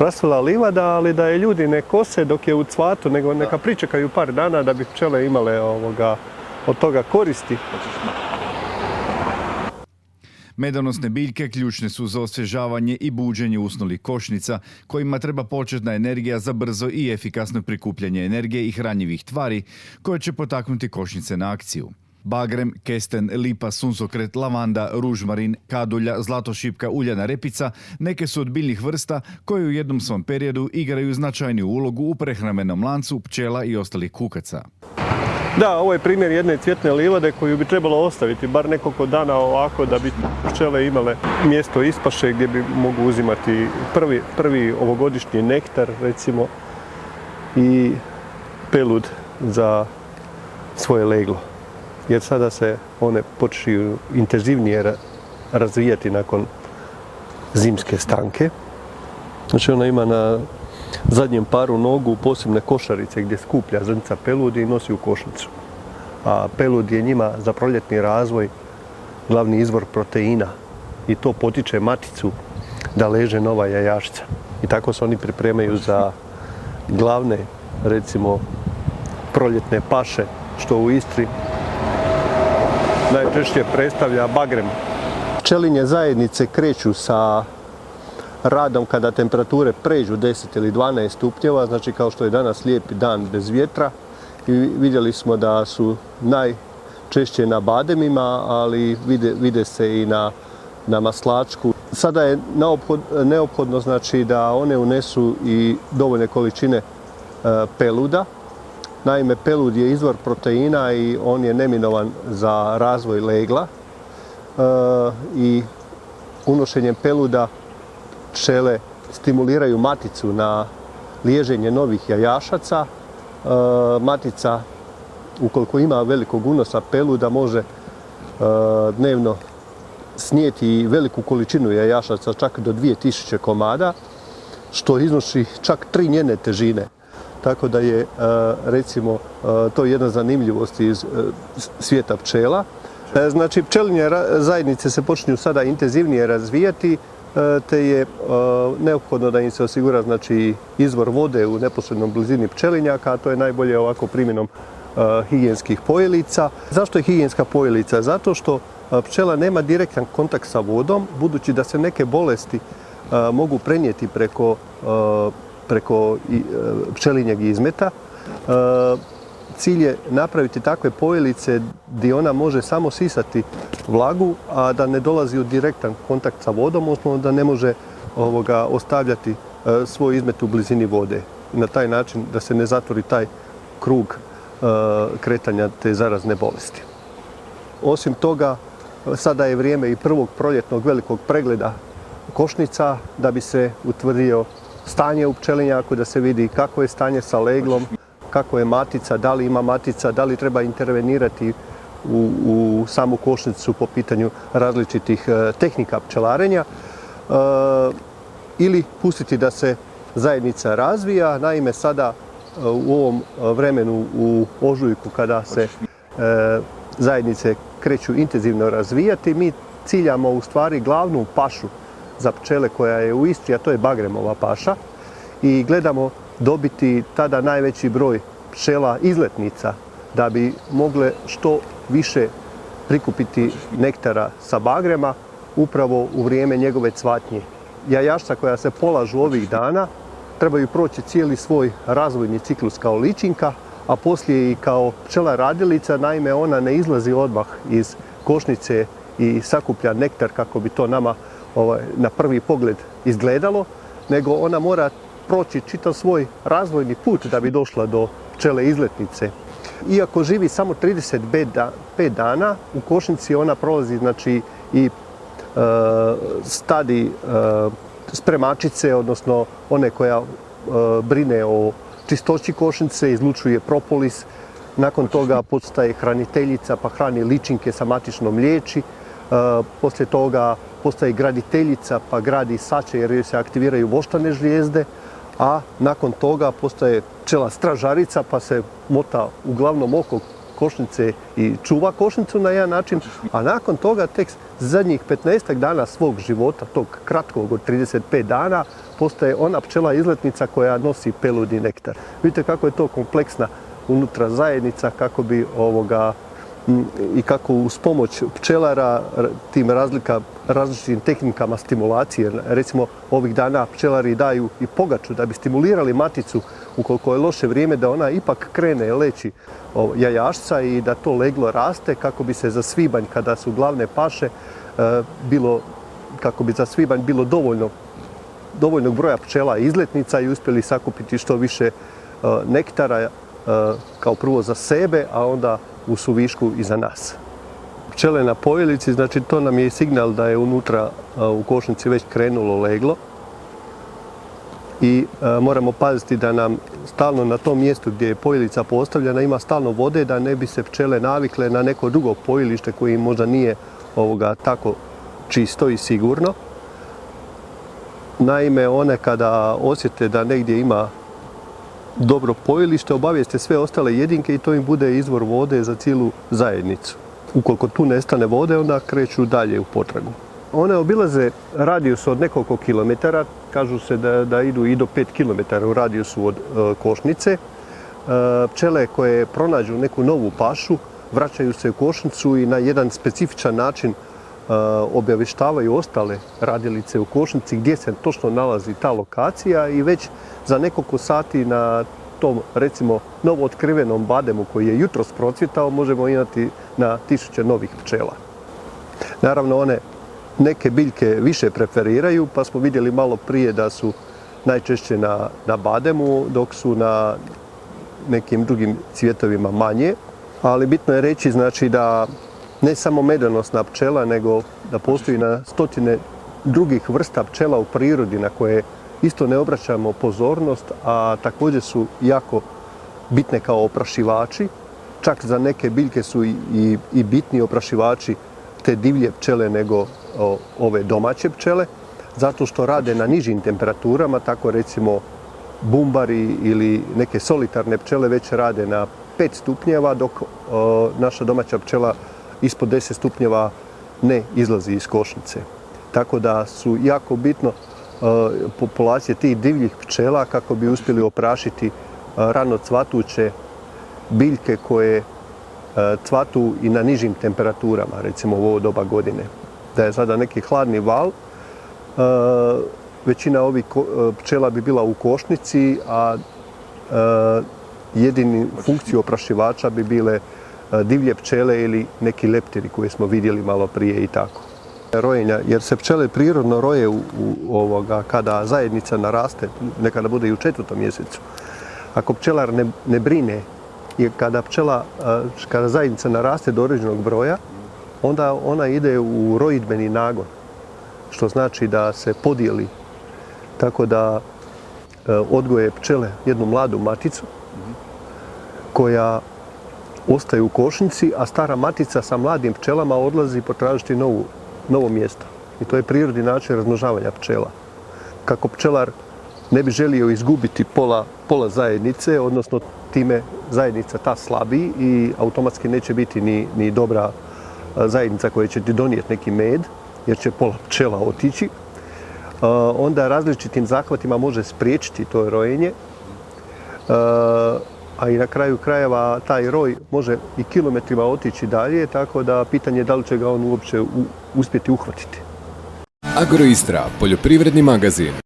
rasvila livada, ali da je ljudi ne kose dok je u cvatu, nego neka pričekaju par dana da bi pčele imale od toga koristi. Medonosne biljke ključne su za osvježavanje i buđenje usnulih košnica, kojima treba početna energija za brzo i efikasno prikupljanje energije i hranjivih tvari, koje će potaknuti košnice na akciju. Bagrem, kesten, lipa, suncokret, lavanda, ružmarin, kadulja, zlatošipka, uljana repica neke su od biljnih vrsta koje u jednom svom periodu igraju značajniju ulogu u prehrambenom lancu pčela i ostalih kukaca. Da, ovo je primjer jedne cvjetne livade koju bi trebalo ostaviti bar nekoliko dana ovako da bi pčele imale mjesto ispaše gdje bi mogu uzimati prvi ovogodišnji nektar recimo i pelud za svoje leglo. Jer sada se one počinju intenzivnije razvijati nakon zimske stanke. Znači ona ima na zadnjem paru nogu posebne košarice gdje skuplja zrnca peludi i nosi u košnicu. A pelud je njima za proljetni razvoj glavni izvor proteina i to potiče maticu da leže nova jajašca. I tako se oni pripremaju za glavne, recimo, proljetne paše, što u Istri najčešće predstavlja bagrem. Pčelinje zajednice kreću sa radom kada temperature pređu 10 ili 12 stupnjeva, znači kao što je danas lijepi dan bez vjetra. I vidjeli smo da su najčešće na bademima, ali vide se i na maslačku. Sada je neophodno znači da one unesu i dovoljne količine peluda. Naime, pelud je izvor proteina i on je neminovan za razvoj legla. I unošenjem peluda pčele stimuliraju maticu na liježenje novih jajašaca. Matica, ukoliko ima velikog unosa peluda, može dnevno snijeti veliku količinu jajašaca, čak do 2000 komada, što iznosi čak 3 njene težine. Tako da je, recimo, to jedna zanimljivost iz svijeta pčela. Znači, pčelinje zajednice se počinju sada intenzivnije razvijati, te je neophodno da im se osigura znači, izvor vode u neposrednom blizini pčelinjaka, a to je najbolje ovako primjenom higijenskih pojelica. Zašto je higijenska pojelica? Zato što pčela nema direktan kontakt sa vodom, budući da se neke bolesti mogu prenijeti preko pčelinjeg izmeta. Cilj je napraviti takve pojelice gdje ona može samo sisati vlagu, a da ne dolazi u direktan kontakt sa vodom, odnosno da ne može ostavljati svoj izmet u blizini vode. Na taj način da se ne zatvori taj krug kretanja te zarazne bolesti. Osim toga, sada je vrijeme i prvog proljetnog velikog pregleda košnica da bi se utvrdio stanje u pčelinjaku, da se vidi kako je stanje sa leglom, kako je matica, da li ima matica, da li treba intervenirati u samu košnicu po pitanju različitih tehnika pčelarenja ili pustiti da se zajednica razvija. Naime, sada u ovom vremenu u ožujku kada se zajednice kreću intenzivno razvijati, mi ciljamo u stvari glavnu pašu za pčele koja je u Istri, a to je bagremova paša i gledamo dobiti tada najveći broj pčela izletnica da bi mogle što više prikupiti nektara sa bagrema upravo u vrijeme njegove cvatnje. Jajašca koja se polažu ovih dana trebaju proći cijeli svoj razvojni ciklus kao ličinka, a poslije i kao pčela radilica, naime ona ne izlazi odmah iz košnice i sakuplja nektar kako bi to nama na prvi pogled izgledalo, nego ona mora proći čitav svoj razvojni put da bi došla do pčele izletnice. Iako živi samo 35 dana, u košnici ona prolazi znači, i stadij spremačice, odnosno one koja brine o čistoći košnice, izlučuje propolis. Nakon toga postaje hraniteljica pa hrani ličinke sa matičnom mliječi. Poslije toga postaje graditeljica pa gradi sače jer joj se aktiviraju voštane žlijezde. A nakon toga postaje pčela stražarica pa se mota uglavnom oko košnice i čuva košnicu na jedan način. A nakon toga tek zadnjih 15 dana svog života, tog kratkog od 35 dana, postaje ona pčela izletnica koja nosi pelud i nektar. Vidite kako je to kompleksna unutra zajednica, kako bi i kako uz pomoć pčelara tim različitim tehnikama stimulacije. Recimo, ovih dana pčelari daju i pogaču da bi stimulirali maticu ukoliko je loše vrijeme, da ona ipak krene leći jajašca i da to leglo raste kako bi se za svibanj, kada su glavne paše, kako bi za svibanj bilo dovoljnog broja pčela izletnica i uspjeli sakupiti što više nektara, kao prvo za sebe, a onda u suvišku i za nas. Pčele na pojilici, znači to nam je signal da je unutra u košnici već krenulo leglo i moramo paziti da nam stalno na tom mjestu gdje je pojilica postavljena ima stalno vode, da ne bi se pčele navikle na neko drugo pojilište koje možda nije tako čisto i sigurno. Naime, one kada osjete da negdje ima dobro pojilište, obavijeste sve ostale jedinke i to im bude izvor vode za cijelu zajednicu. Ukoliko tu nestane vode, onda kreću dalje u potragu. One obilaze radijus od nekoliko kilometara, kažu se da idu i do 5 km u radijusu od košnice. Pčele koje pronađu neku novu pašu vraćaju se u košnicu i na jedan specifičan način obavještavaju ostale radilice u košnici gdje se točno nalazi ta lokacija i već za nekoliko sati na tom, recimo, novo otkrivenom bademu koji je jutros procvjetao možemo imati na tisuće novih pčela. Naravno, one neke biljke više preferiraju, pa smo vidjeli malo prije da su najčešće na bademu, dok su na nekim drugim cvjetovima manje. Ali bitno je reći, znači, da ne samo medonosna pčela, nego da postoji na stotine drugih vrsta pčela u prirodi na koje isto ne obraćamo pozornost, a također su jako bitne kao oprašivači. Čak za neke biljke su i bitni oprašivači te divlje pčele nego ove domaće pčele, zato što rade na nižim temperaturama, tako recimo bumbari ili neke solitarne pčele već rade na 5 stupnjeva, dok naša domaća pčela ispod 10 stupnjeva ne izlazi iz košnice. Tako da su jako bitno populacije tih divljih pčela kako bi uspjeli oprašiti rano cvatuće biljke koje cvatu i na nižim temperaturama, recimo u ovo doba godine. Da je sada neki hladni val, većina ovih pčela bi bila u košnici, a jedini funkciju oprašivača bi bile divlje pčele ili neki leptiri koje smo vidjeli malo prije i tako. Rojenja, jer se pčele prirodno roje kada zajednica naraste, nekada bude i u 4. mjesecu. Ako pčelar ne brine i kada zajednica naraste do određenog broja, onda ona ide u rojidbeni nagon, što znači da se podijeli, tako da odgoje pčele jednu mladu maticu koja ostaje u košnici, a stara matica sa mladim pčelama odlazi potražiti novo mjesto. I to je prirodni način razmnožavanja pčela. Kako pčelar ne bi želio izgubiti pola zajednice, odnosno time zajednica ta slabi i automatski neće biti ni dobra zajednica koja će ti donijeti neki med, jer će pola pčela otići, onda različitim zahvatima može spriječiti to rojenje, a i na kraju krajeva taj roj može i kilometrima otići dalje, tako da pitanje je da li će ga on uopće uspjeti uhvatiti. Agroistra, poljoprivredni magazin.